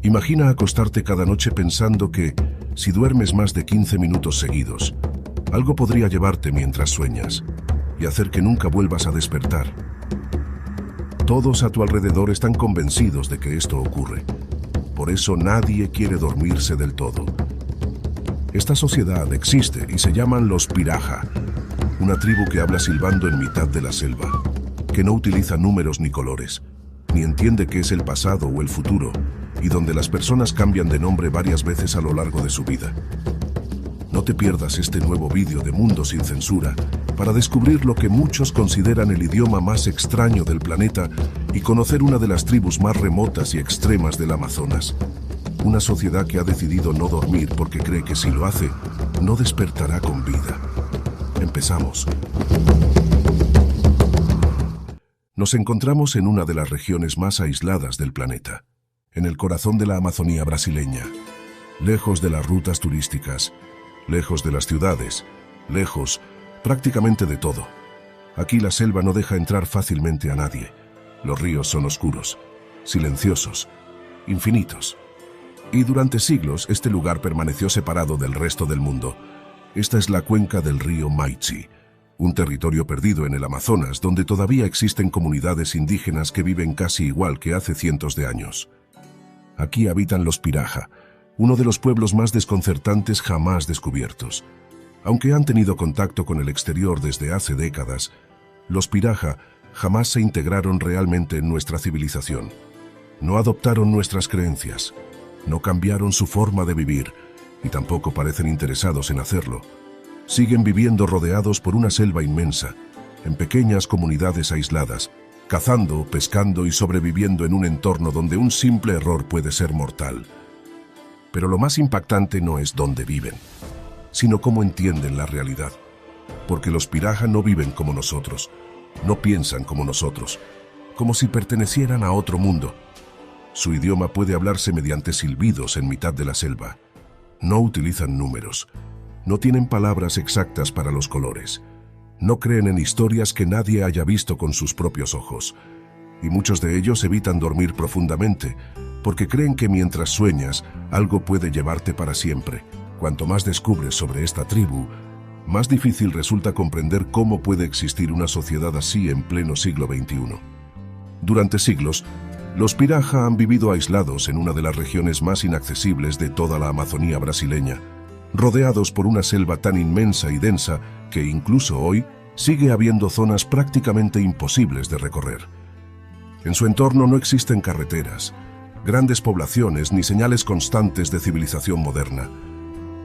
Imagina acostarte cada noche pensando que, si duermes más de 15 minutos seguidos, algo podría llevarte mientras sueñas y hacer que nunca vuelvas a despertar. Todos a tu alrededor están convencidos de que esto ocurre. Por eso nadie quiere dormirse del todo. Esta sociedad existe y se llaman los Piraha, una tribu que habla silbando en mitad de la selva, que no utiliza números ni colores, ni entiende qué es el pasado o el futuro, y donde las personas cambian de nombre varias veces a lo largo de su vida. No te pierdas este nuevo vídeo de Mundo Sin Censura para descubrir lo que muchos consideran el idioma más extraño del planeta y conocer una de las tribus más remotas y extremas del Amazonas. Una sociedad que ha decidido no dormir porque cree que si lo hace, no despertará con vida. Empezamos. Nos encontramos en una de las regiones más aisladas del planeta, en el corazón de la Amazonía brasileña, lejos de las rutas turísticas, lejos de las ciudades, lejos prácticamente de todo. Aquí la selva no deja entrar fácilmente a nadie. Los ríos son oscuros, silenciosos, infinitos. Y durante siglos este lugar permaneció separado del resto del mundo. Esta es la cuenca del río Maichi, un territorio perdido en el Amazonas donde todavía existen comunidades indígenas que viven casi igual que hace cientos de años. Aquí habitan los Piraha, uno de los pueblos más desconcertantes jamás descubiertos. Aunque han tenido contacto con el exterior desde hace décadas, los Piraha jamás se integraron realmente en nuestra civilización. No adoptaron nuestras creencias, no cambiaron su forma de vivir y tampoco parecen interesados en hacerlo. Siguen viviendo rodeados por una selva inmensa, en pequeñas comunidades aisladas, cazando, pescando y sobreviviendo en un entorno donde un simple error puede ser mortal. Pero lo más impactante no es dónde viven, sino cómo entienden la realidad. Porque los Piraha no viven como nosotros, no piensan como nosotros, como si pertenecieran a otro mundo. Su idioma puede hablarse mediante silbidos en mitad de la selva. No utilizan números, no tienen palabras exactas para los colores, no creen en historias que nadie haya visto con sus propios ojos. Y muchos de ellos evitan dormir profundamente, porque creen que mientras sueñas, algo puede llevarte para siempre. Cuanto más descubres sobre esta tribu, más difícil resulta comprender cómo puede existir una sociedad así en pleno siglo XXI. Durante siglos, los Piraha han vivido aislados en una de las regiones más inaccesibles de toda la Amazonía brasileña, rodeados por una selva tan inmensa y densa que incluso hoy sigue habiendo zonas prácticamente imposibles de recorrer. En su entorno no existen carreteras, grandes poblaciones ni señales constantes de civilización moderna.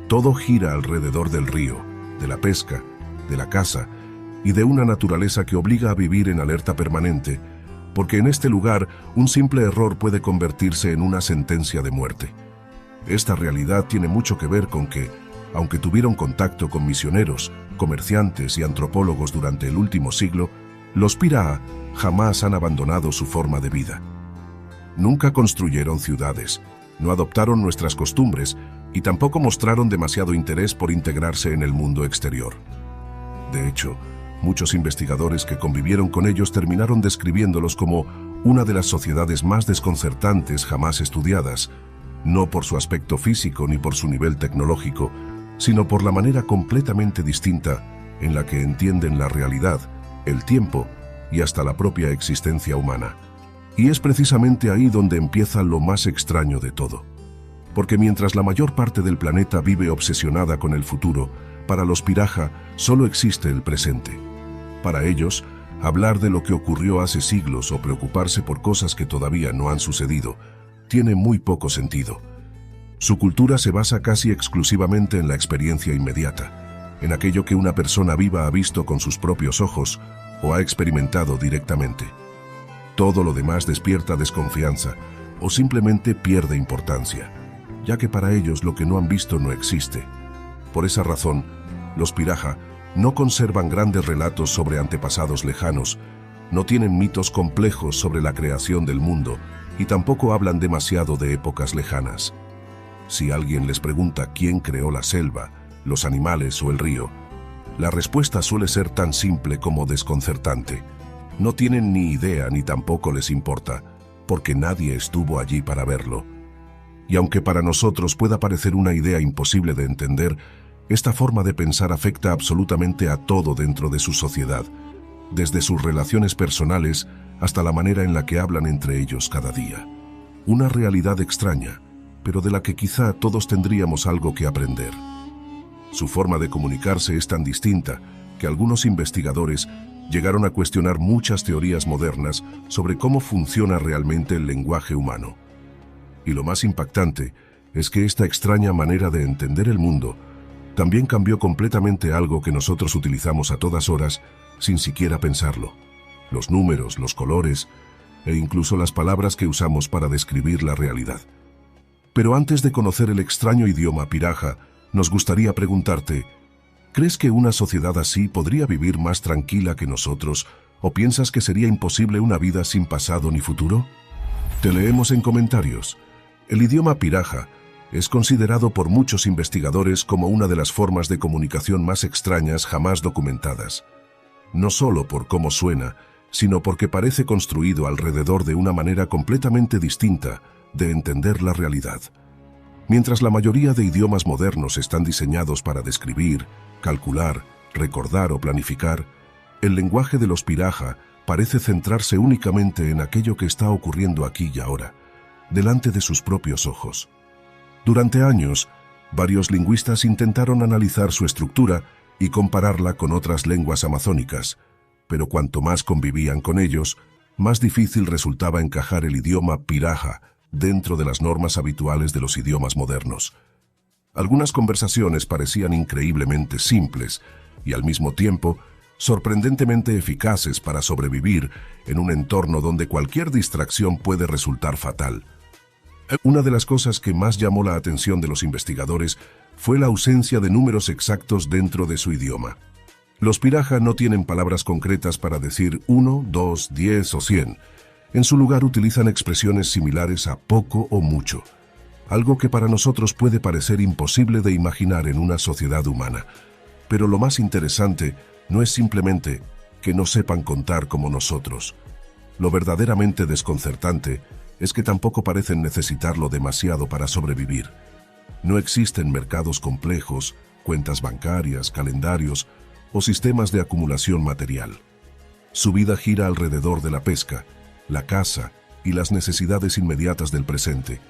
Todo gira alrededor del río, de la pesca, de la caza y de una naturaleza que obliga a vivir en alerta permanente, porque en este lugar un simple error puede convertirse en una sentencia de muerte. Esta realidad tiene mucho que ver con que, aunque tuvieron contacto con misioneros, comerciantes y antropólogos durante el último siglo, los Piraha jamás han abandonado su forma de vida. Nunca construyeron ciudades, no adoptaron nuestras costumbres y tampoco mostraron demasiado interés por integrarse en el mundo exterior. De hecho, muchos investigadores que convivieron con ellos terminaron describiéndolos como una de las sociedades más desconcertantes jamás estudiadas, no por su aspecto físico ni por su nivel tecnológico, sino por la manera completamente distinta en la que entienden la realidad, el tiempo y hasta la propia existencia humana. Y es precisamente ahí donde empieza lo más extraño de todo. Porque mientras la mayor parte del planeta vive obsesionada con el futuro, para los Piraha solo existe el presente. Para ellos, hablar de lo que ocurrió hace siglos o preocuparse por cosas que todavía no han sucedido tiene muy poco sentido. Su cultura se basa casi exclusivamente en la experiencia inmediata, en aquello que una persona viva ha visto con sus propios ojos o ha experimentado directamente. Todo lo demás despierta desconfianza o simplemente pierde importancia, ya que para ellos lo que no han visto no existe. Por esa razón, los Piraha no conservan grandes relatos sobre antepasados lejanos, no tienen mitos complejos sobre la creación del mundo y tampoco hablan demasiado de épocas lejanas. Si alguien les pregunta quién creó la selva, los animales o el río, la respuesta suele ser tan simple como desconcertante. No tienen ni idea ni tampoco les importa, porque nadie estuvo allí para verlo. Y aunque para nosotros pueda parecer una idea imposible de entender, esta forma de pensar afecta absolutamente a todo dentro de su sociedad, desde sus relaciones personales hasta la manera en la que hablan entre ellos cada día. Una realidad extraña, pero de la que quizá todos tendríamos algo que aprender. Su forma de comunicarse es tan distinta que algunos investigadores llegaron a cuestionar muchas teorías modernas sobre cómo funciona realmente el lenguaje humano. Y lo más impactante es que esta extraña manera de entender el mundo también cambió completamente algo que nosotros utilizamos a todas horas sin siquiera pensarlo: los números, los colores e incluso las palabras que usamos para describir la realidad. Pero antes de conocer el extraño idioma piraja, nos gustaría preguntarte: ¿crees que una sociedad así podría vivir más tranquila que nosotros, o piensas que sería imposible una vida sin pasado ni futuro? Te leemos en comentarios. El idioma piraja es considerado por muchos investigadores como una de las formas de comunicación más extrañas jamás documentadas. No solo por cómo suena, sino porque parece construido alrededor de una manera completamente distinta de entender la realidad. Mientras la mayoría de idiomas modernos están diseñados para describir, calcular, recordar o planificar, el lenguaje de los piraja parece centrarse únicamente en aquello que está ocurriendo aquí y ahora, delante de sus propios ojos. Durante años, varios lingüistas intentaron analizar su estructura y compararla con otras lenguas amazónicas, pero cuanto más convivían con ellos, más difícil resultaba encajar el idioma piraja dentro de las normas habituales de los idiomas modernos. Algunas conversaciones parecían increíblemente simples y al mismo tiempo sorprendentemente eficaces para sobrevivir en un entorno donde cualquier distracción puede resultar fatal. Una de las cosas que más llamó la atención de los investigadores fue la ausencia de números exactos dentro de su idioma. Los piraja no tienen palabras concretas para decir 1, 2, 10 o 100. En su lugar utilizan expresiones similares a poco o mucho, algo que para nosotros puede parecer imposible de imaginar en una sociedad humana. Pero lo más interesante no es simplemente que no sepan contar como nosotros. Lo verdaderamente desconcertante es que tampoco parecen necesitarlo demasiado para sobrevivir. No existen mercados complejos, cuentas bancarias, calendarios o sistemas de acumulación material. Su vida gira alrededor de la pesca, la caza y las necesidades inmediatas del presente,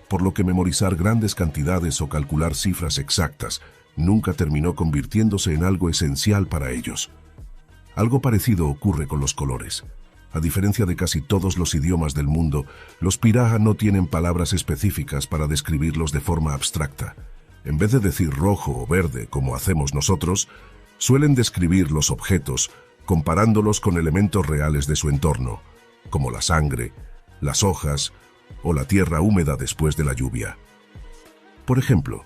por lo que memorizar grandes cantidades o calcular cifras exactas nunca terminó convirtiéndose en algo esencial para ellos. Algo parecido ocurre con los colores. A diferencia de casi todos los idiomas del mundo, los piraja no tienen palabras específicas para describirlos de forma abstracta. En vez de decir rojo o verde, como hacemos nosotros, suelen describir los objetos comparándolos con elementos reales de su entorno, como la sangre, las hojas o la tierra húmeda después de la lluvia. Por ejemplo,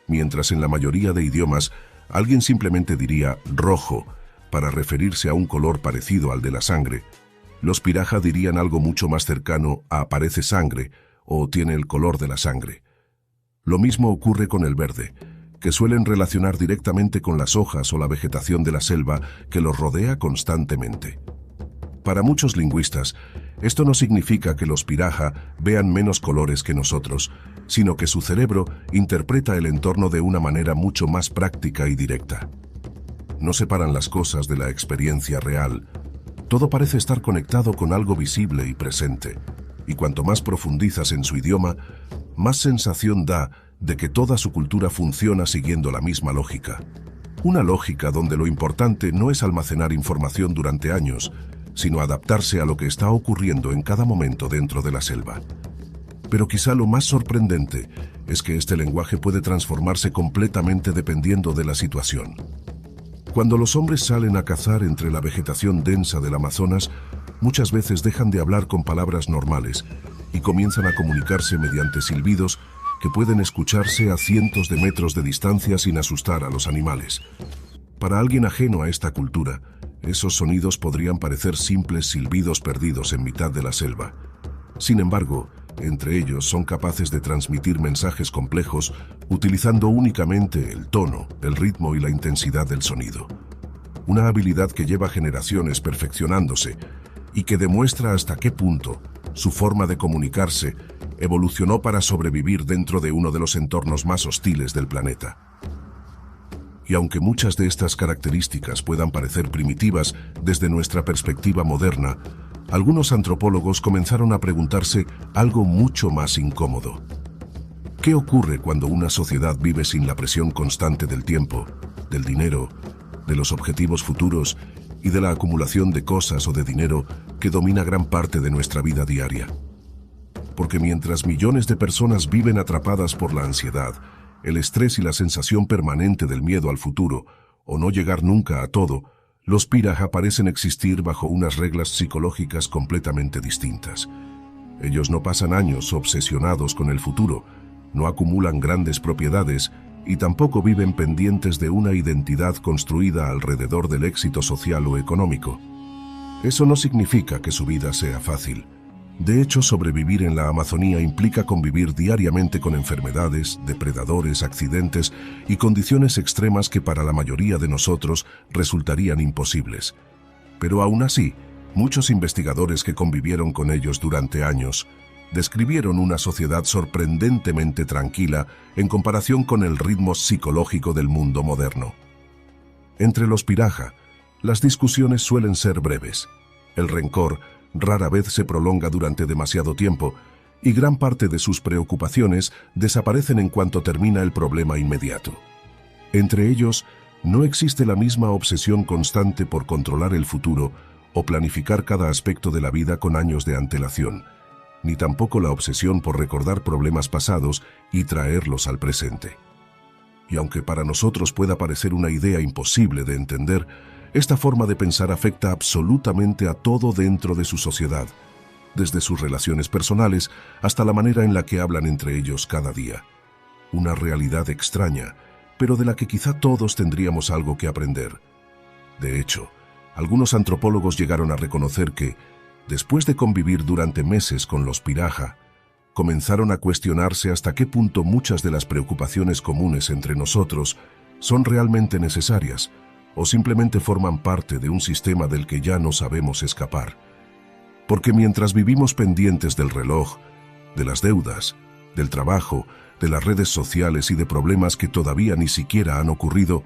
mientras en la mayoría de idiomas alguien simplemente diría rojo para referirse a un color parecido al de la sangre, los piraja dirían algo mucho más cercano a parece sangre o tiene el color de la sangre. Lo mismo ocurre con el verde, que suelen relacionar directamente con las hojas o la vegetación de la selva que los rodea constantemente. Para muchos lingüistas, esto no significa que los piraja vean menos colores que nosotros, sino que su cerebro interpreta el entorno de una manera mucho más práctica y directa. No separan las cosas de la experiencia real. Todo parece estar conectado con algo visible y presente, y cuanto más profundizas en su idioma, más sensación da de que toda su cultura funciona siguiendo la misma lógica. Una lógica donde lo importante no es almacenar información durante años, sino adaptarse a lo que está ocurriendo en cada momento dentro de la selva. Pero quizá lo más sorprendente es que este lenguaje puede transformarse completamente dependiendo de la situación. Cuando los hombres salen a cazar entre la vegetación densa del Amazonas, muchas veces dejan de hablar con palabras normales y comienzan a comunicarse mediante silbidos que pueden escucharse a cientos de metros de distancia sin asustar a los animales. Para alguien ajeno a esta cultura, esos sonidos podrían parecer simples silbidos perdidos en mitad de la selva. Sin embargo, entre ellos son capaces de transmitir mensajes complejos utilizando únicamente el tono, el ritmo y la intensidad del sonido. Una habilidad que lleva generaciones perfeccionándose y que demuestra hasta qué punto su forma de comunicarse evolucionó para sobrevivir dentro de uno de los entornos más hostiles del planeta. Y aunque muchas de estas características puedan parecer primitivas desde nuestra perspectiva moderna, algunos antropólogos comenzaron a preguntarse algo mucho más incómodo. ¿Qué ocurre cuando una sociedad vive sin la presión constante del tiempo, del dinero, de los objetivos futuros y de la acumulación de cosas o de dinero que domina gran parte de nuestra vida diaria? Porque mientras millones de personas viven atrapadas por la ansiedad, el estrés y la sensación permanente del miedo al futuro, o no llegar nunca a todo, los Piraj parecen existir bajo unas reglas psicológicas completamente distintas. Ellos no pasan años obsesionados con el futuro, no acumulan grandes propiedades y tampoco viven pendientes de una identidad construida alrededor del éxito social o económico. Eso no significa que su vida sea fácil. De hecho, sobrevivir en la Amazonía implica convivir diariamente con enfermedades, depredadores, accidentes y condiciones extremas que para la mayoría de nosotros resultarían imposibles. Pero aún así, muchos investigadores que convivieron con ellos durante años describieron una sociedad sorprendentemente tranquila en comparación con el ritmo psicológico del mundo moderno. Entre los Piraj, las discusiones suelen ser breves. El rencor rara vez se prolonga durante demasiado tiempo y gran parte de sus preocupaciones desaparecen en cuanto termina el problema inmediato. Entre ellos, no existe la misma obsesión constante por controlar el futuro o planificar cada aspecto de la vida con años de antelación, ni tampoco la obsesión por recordar problemas pasados y traerlos al presente. Y aunque para nosotros pueda parecer una idea imposible de entender, esta forma de pensar afecta absolutamente a todo dentro de su sociedad, desde sus relaciones personales hasta la manera en la que hablan entre ellos cada día. Una realidad extraña, pero de la que quizá todos tendríamos algo que aprender. De hecho, algunos antropólogos llegaron a reconocer que, después de convivir durante meses con los Piraj, comenzaron a cuestionarse hasta qué punto muchas de las preocupaciones comunes entre nosotros son realmente necesarias o simplemente forman parte de un sistema del que ya no sabemos escapar. Porque mientras vivimos pendientes del reloj, de las deudas, del trabajo, de las redes sociales y de problemas que todavía ni siquiera han ocurrido,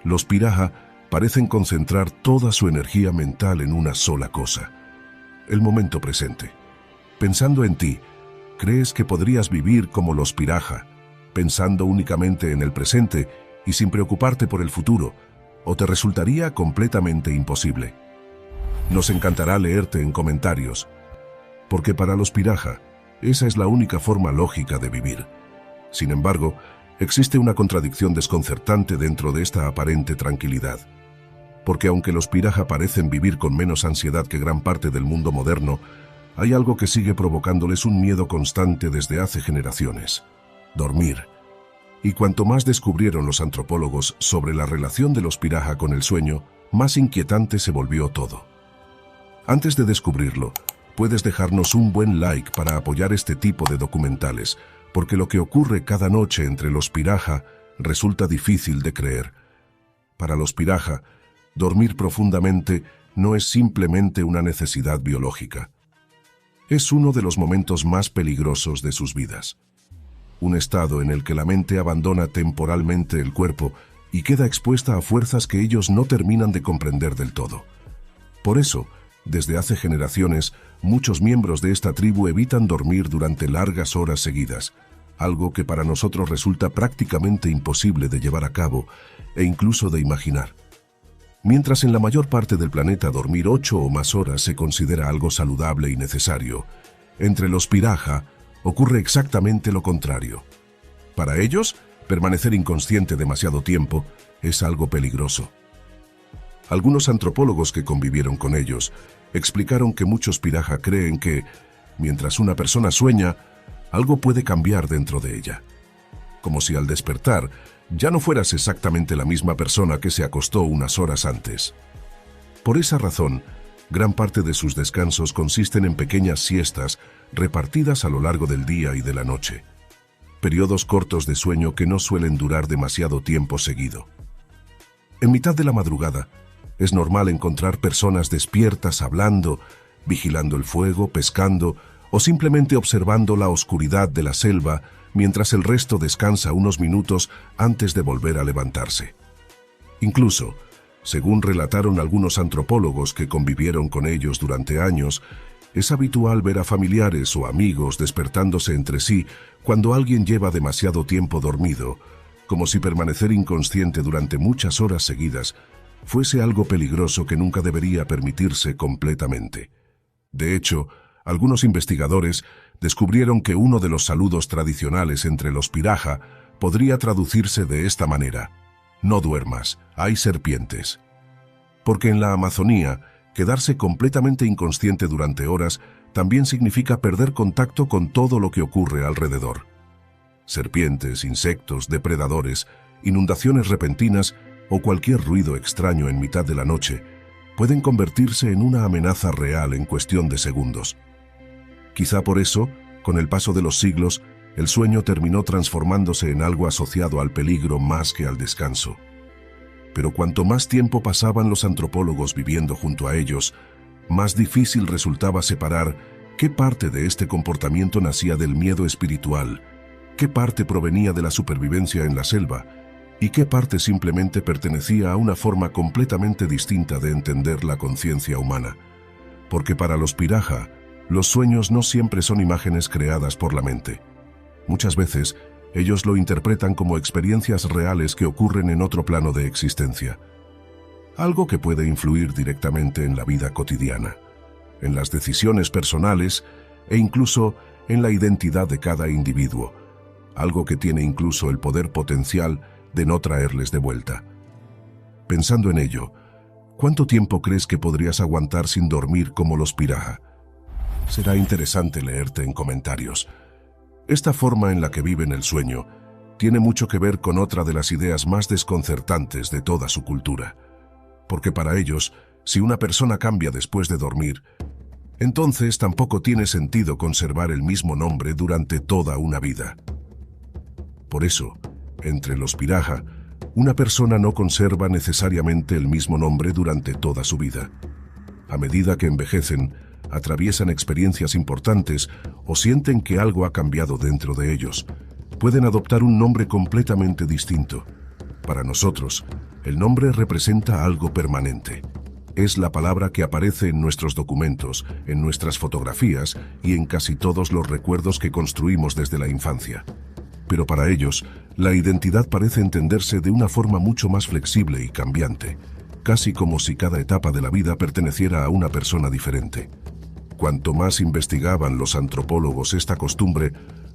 los Piraj parecen concentrar toda su energía mental en una sola cosa: el momento presente. Pensando en ti, ¿crees que podrías vivir como los Piraj, pensando únicamente en el presente y sin preocuparte por el futuro, o te resultaría completamente imposible? Nos encantará leerte en comentarios, porque para los Piraj, esa es la única forma lógica de vivir. Sin embargo, existe una contradicción desconcertante dentro de esta aparente tranquilidad. Porque aunque los Piraj parecen vivir con menos ansiedad que gran parte del mundo moderno, hay algo que sigue provocándoles un miedo constante desde hace generaciones: dormir. Y cuanto más descubrieron los antropólogos sobre la relación de los Piraj con el sueño, más inquietante se volvió todo. Antes de descubrirlo, puedes dejarnos un buen like para apoyar este tipo de documentales, porque lo que ocurre cada noche entre los Piraj resulta difícil de creer. Para los Piraj, dormir profundamente no es simplemente una necesidad biológica. Es uno de los momentos más peligrosos de sus vidas. Un estado en el que la mente abandona temporalmente el cuerpo y queda expuesta a fuerzas que ellos no terminan de comprender del todo. Por eso, desde hace generaciones, muchos miembros de esta tribu evitan dormir durante largas horas seguidas, algo que para nosotros resulta prácticamente imposible de llevar a cabo e incluso de imaginar. Mientras en la mayor parte del planeta dormir 8 o más horas se considera algo saludable y necesario, entre los Piraj ocurre exactamente lo contrario. Para ellos, permanecer inconsciente demasiado tiempo es algo peligroso. Algunos antropólogos que convivieron con ellos explicaron que muchos Piraj creen que, mientras una persona sueña, algo puede cambiar dentro de ella. Como si al despertar ya no fueras exactamente la misma persona que se acostó unas horas antes. Por esa razón, gran parte de sus descansos consisten en pequeñas siestas repartidas a lo largo del día y de la noche. Periodos cortos de sueño que no suelen durar demasiado tiempo seguido. En mitad de la madrugada, es normal encontrar personas despiertas hablando, vigilando el fuego, pescando o simplemente observando la oscuridad de la selva mientras el resto descansa unos minutos antes de volver a levantarse. Incluso, según relataron algunos antropólogos que convivieron con ellos durante años, es habitual ver a familiares o amigos despertándose entre sí cuando alguien lleva demasiado tiempo dormido, como si permanecer inconsciente durante muchas horas seguidas fuese algo peligroso que nunca debería permitirse completamente. De hecho, algunos investigadores descubrieron que uno de los saludos tradicionales entre los Pirahã podría traducirse de esta manera: no duermas, hay serpientes. Porque en la Amazonía, quedarse completamente inconsciente durante horas también significa perder contacto con todo lo que ocurre alrededor. Serpientes, insectos, depredadores, inundaciones repentinas o cualquier ruido extraño en mitad de la noche pueden convertirse en una amenaza real en cuestión de segundos. Quizá por eso, con el paso de los siglos, el sueño terminó transformándose en algo asociado al peligro más que al descanso. Pero cuanto más tiempo pasaban los antropólogos viviendo junto a ellos, más difícil resultaba separar qué parte de este comportamiento nacía del miedo espiritual, qué parte provenía de la supervivencia en la selva y qué parte simplemente pertenecía a una forma completamente distinta de entender la conciencia humana. Porque para los Pirahã, los sueños no siempre son imágenes creadas por la mente. Muchas veces, ellos lo interpretan como experiencias reales que ocurren en otro plano de existencia. Algo que puede influir directamente en la vida cotidiana, en las decisiones personales e incluso en la identidad de cada individuo. Algo que tiene incluso el poder potencial de no traerles de vuelta. Pensando en ello, ¿cuánto tiempo crees que podrías aguantar sin dormir como los Pirahã? Será interesante leerte en comentarios. Esta forma en la que viven el sueño tiene mucho que ver con otra de las ideas más desconcertantes de toda su cultura. Porque para ellos, si una persona cambia después de dormir, entonces tampoco tiene sentido conservar el mismo nombre durante toda una vida. Por eso, entre los Pirahã, una persona no conserva necesariamente el mismo nombre durante toda su vida. A medida que envejecen, atraviesan experiencias importantes o sienten que algo ha cambiado dentro de ellos, pueden adoptar un nombre completamente distinto. Para nosotros, el nombre representa algo permanente. Es la palabra que aparece en nuestros documentos, en nuestras fotografías y en casi todos los recuerdos que construimos desde la infancia. Pero para ellos, la identidad parece entenderse de una forma mucho más flexible y cambiante, casi como si cada etapa de la vida perteneciera a una persona diferente. Cuanto más investigaban los antropólogos esta costumbre,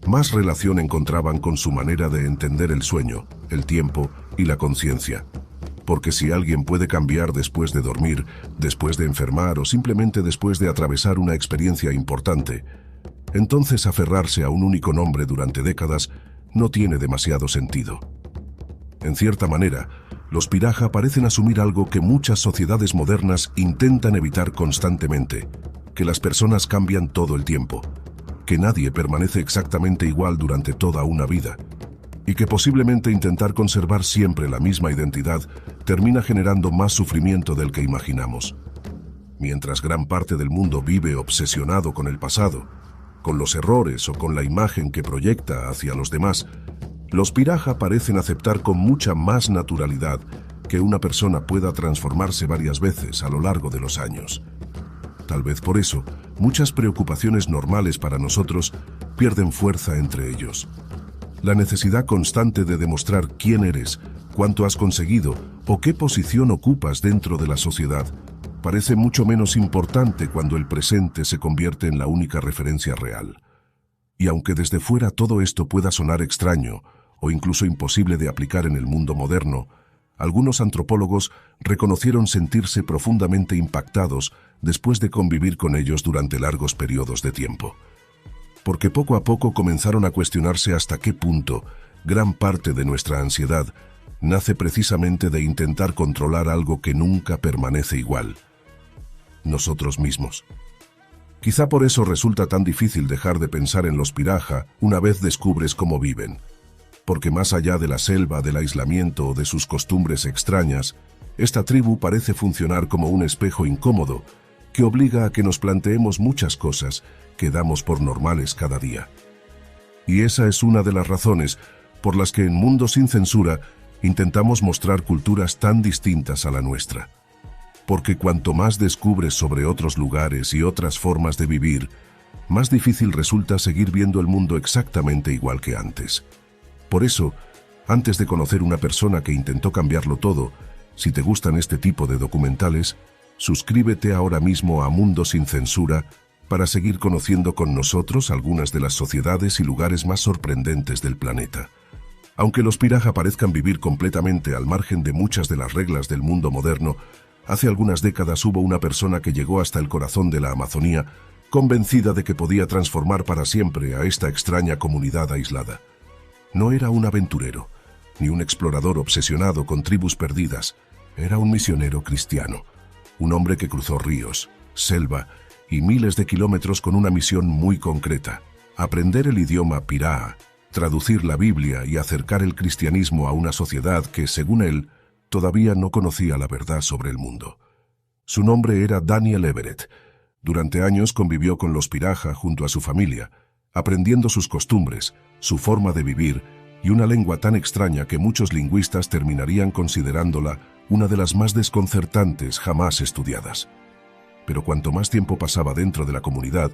más relación encontraban con su manera de entender el sueño, el tiempo y la conciencia. Porque si alguien puede cambiar después de dormir, después de enfermar o simplemente después de atravesar una experiencia importante, entonces aferrarse a un único nombre durante décadas no tiene demasiado sentido. En cierta manera, los Pirahã parecen asumir algo que muchas sociedades modernas intentan evitar constantemente: que las personas cambian todo el tiempo, que nadie permanece exactamente igual durante toda una vida, y que posiblemente intentar conservar siempre la misma identidad termina generando más sufrimiento del que imaginamos. Mientras gran parte del mundo vive obsesionado con el pasado, con los errores o con la imagen que proyecta hacia los demás, los Pirahã parecen aceptar con mucha más naturalidad que una persona pueda transformarse varias veces a lo largo de los años. Tal vez por eso, muchas preocupaciones normales para nosotros pierden fuerza entre ellos. La necesidad constante de demostrar quién eres, cuánto has conseguido o qué posición ocupas dentro de la sociedad parece mucho menos importante cuando el presente se convierte en la única referencia real. Y aunque desde fuera todo esto pueda sonar extraño o incluso imposible de aplicar en el mundo moderno, algunos antropólogos reconocieron sentirse profundamente impactados después de convivir con ellos durante largos periodos de tiempo. Porque poco a poco comenzaron a cuestionarse hasta qué punto gran parte de nuestra ansiedad nace precisamente de intentar controlar algo que nunca permanece igual: nosotros mismos. Quizá por eso resulta tan difícil dejar de pensar en los Pirahã una vez descubres cómo viven. Porque más allá de la selva, del aislamiento o de sus costumbres extrañas, esta tribu parece funcionar como un espejo incómodo que obliga a que nos planteemos muchas cosas que damos por normales cada día. Y esa es una de las razones por las que en Mundo sin Censura intentamos mostrar culturas tan distintas a la nuestra. Porque cuanto más descubres sobre otros lugares y otras formas de vivir, más difícil resulta seguir viendo el mundo exactamente igual que antes. Por eso, antes de conocer una persona que intentó cambiarlo todo, si te gustan este tipo de documentales, suscríbete ahora mismo a Mundo sin Censura para seguir conociendo con nosotros algunas de las sociedades y lugares más sorprendentes del planeta. Aunque los Pirahã parezcan vivir completamente al margen de muchas de las reglas del mundo moderno, hace algunas décadas hubo una persona que llegó hasta el corazón de la Amazonía, convencida de que podía transformar para siempre a esta extraña comunidad aislada. No era un aventurero, ni un explorador obsesionado con tribus perdidas. Era un misionero cristiano, un hombre que cruzó ríos, selva y miles de kilómetros con una misión muy concreta: aprender el idioma Pirahã, traducir la Biblia y acercar el cristianismo a una sociedad que, según él, todavía no conocía la verdad sobre el mundo. Su nombre era Daniel Everett. Durante años convivió con los Pirahã junto a su familia, aprendiendo sus costumbres, su forma de vivir y una lengua tan extraña que muchos lingüistas terminarían considerándola una de las más desconcertantes jamás estudiadas. Pero cuanto más tiempo pasaba dentro de la comunidad,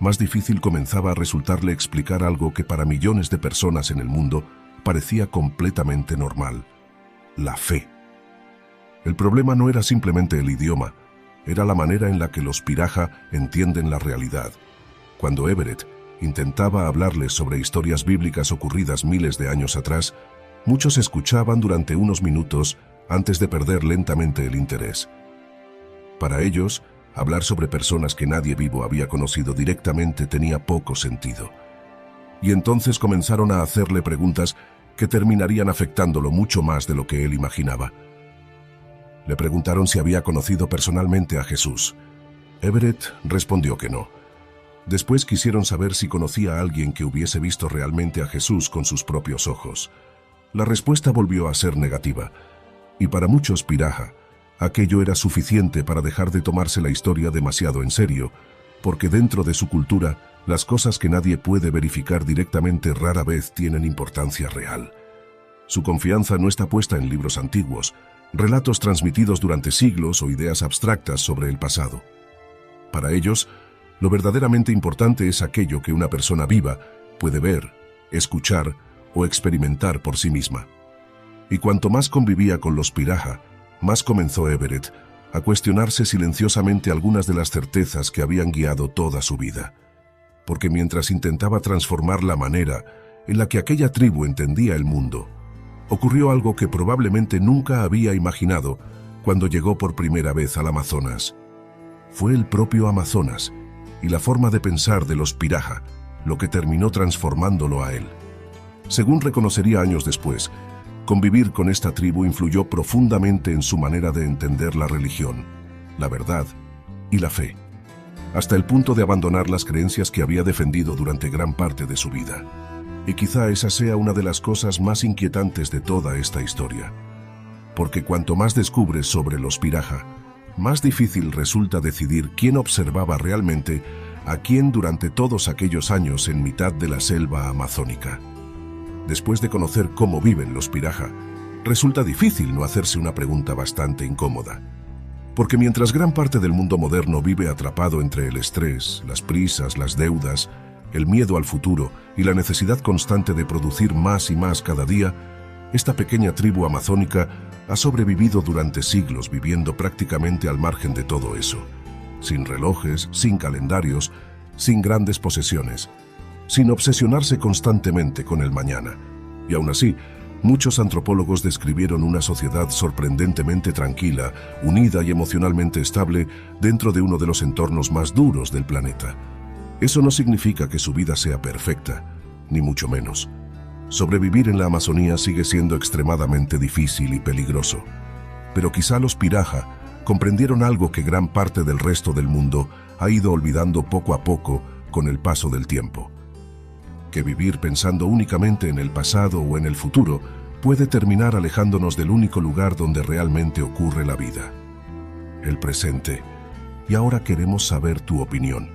más difícil comenzaba a resultarle explicar algo que para millones de personas en el mundo parecía completamente normal: la fe. El problema no era simplemente el idioma, era la manera en la que los Pirahã entienden la realidad. Cuando Everett intentaba hablarles sobre historias bíblicas ocurridas miles de años atrás, muchos escuchaban durante unos minutos antes de perder lentamente el interés. Para ellos, hablar sobre personas que nadie vivo había conocido directamente tenía poco sentido. Y entonces comenzaron a hacerle preguntas que terminarían afectándolo mucho más de lo que él imaginaba. Le preguntaron si había conocido personalmente a Jesús. Everett respondió que no. Después quisieron saber si conocía a alguien que hubiese visto realmente a Jesús con sus propios ojos. La respuesta volvió a ser negativa, y para muchos Pirahã, aquello era suficiente para dejar de tomarse la historia demasiado en serio, porque dentro de su cultura, las cosas que nadie puede verificar directamente rara vez tienen importancia real. Su confianza no está puesta en libros antiguos, relatos transmitidos durante siglos o ideas abstractas sobre el pasado. Para ellos, lo verdaderamente importante es aquello que una persona viva puede ver, escuchar o experimentar por sí misma. Y cuanto más convivía con los Pirahã, más comenzó Everett a cuestionarse silenciosamente algunas de las certezas que habían guiado toda su vida. Porque mientras intentaba transformar la manera en la que aquella tribu entendía el mundo, ocurrió algo que probablemente nunca había imaginado cuando llegó por primera vez al Amazonas. Fue el propio Amazonas y la forma de pensar de los Pirahã lo que terminó transformándolo a él. Según reconocería años después, convivir con esta tribu influyó profundamente en su manera de entender la religión, la verdad y la fe, hasta el punto de abandonar las creencias que había defendido durante gran parte de su vida. Y quizá esa sea una de las cosas más inquietantes de toda esta historia. Porque cuanto más descubres sobre los Pirahã, más difícil resulta decidir quién observaba realmente a quién durante todos aquellos años en mitad de la selva amazónica. Después de conocer cómo viven los Pirahã, resulta difícil no hacerse una pregunta bastante incómoda. Porque mientras gran parte del mundo moderno vive atrapado entre el estrés, las prisas, las deudas, el miedo al futuro y la necesidad constante de producir más y más cada día, esta pequeña tribu amazónica ha sobrevivido durante siglos viviendo prácticamente al margen de todo eso, sin relojes, sin calendarios, sin grandes posesiones, sin obsesionarse constantemente con el mañana. Y aún así, muchos antropólogos describieron una sociedad sorprendentemente tranquila, unida y emocionalmente estable dentro de uno de los entornos más duros del planeta. Eso no significa que su vida sea perfecta, ni mucho menos. Sobrevivir en la Amazonía sigue siendo extremadamente difícil y peligroso. Pero quizá los Pirahã comprendieron algo que gran parte del resto del mundo ha ido olvidando poco a poco con el paso del tiempo. Que vivir pensando únicamente en el pasado o en el futuro puede terminar alejándonos del único lugar donde realmente ocurre la vida: el presente. y ahora queremos saber tu opinión.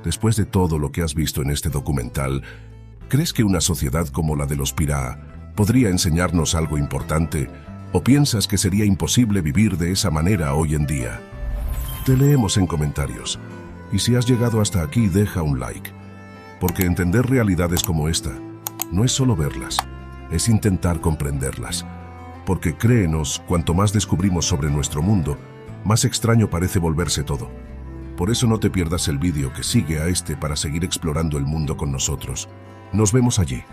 Después de todo lo que has visto en este documental, ¿crees que una sociedad como la de los Pira'a podría enseñarnos algo importante? ¿O piensas que sería imposible vivir de esa manera hoy en día? Te leemos en comentarios. Y si has llegado hasta aquí, deja un like. Porque entender realidades como esta no es solo verlas, es intentar comprenderlas. Porque créenos, cuanto más descubrimos sobre nuestro mundo, más extraño parece volverse todo. Por eso no te pierdas el vídeo que sigue a este para seguir explorando el mundo con nosotros. Nos vemos allí.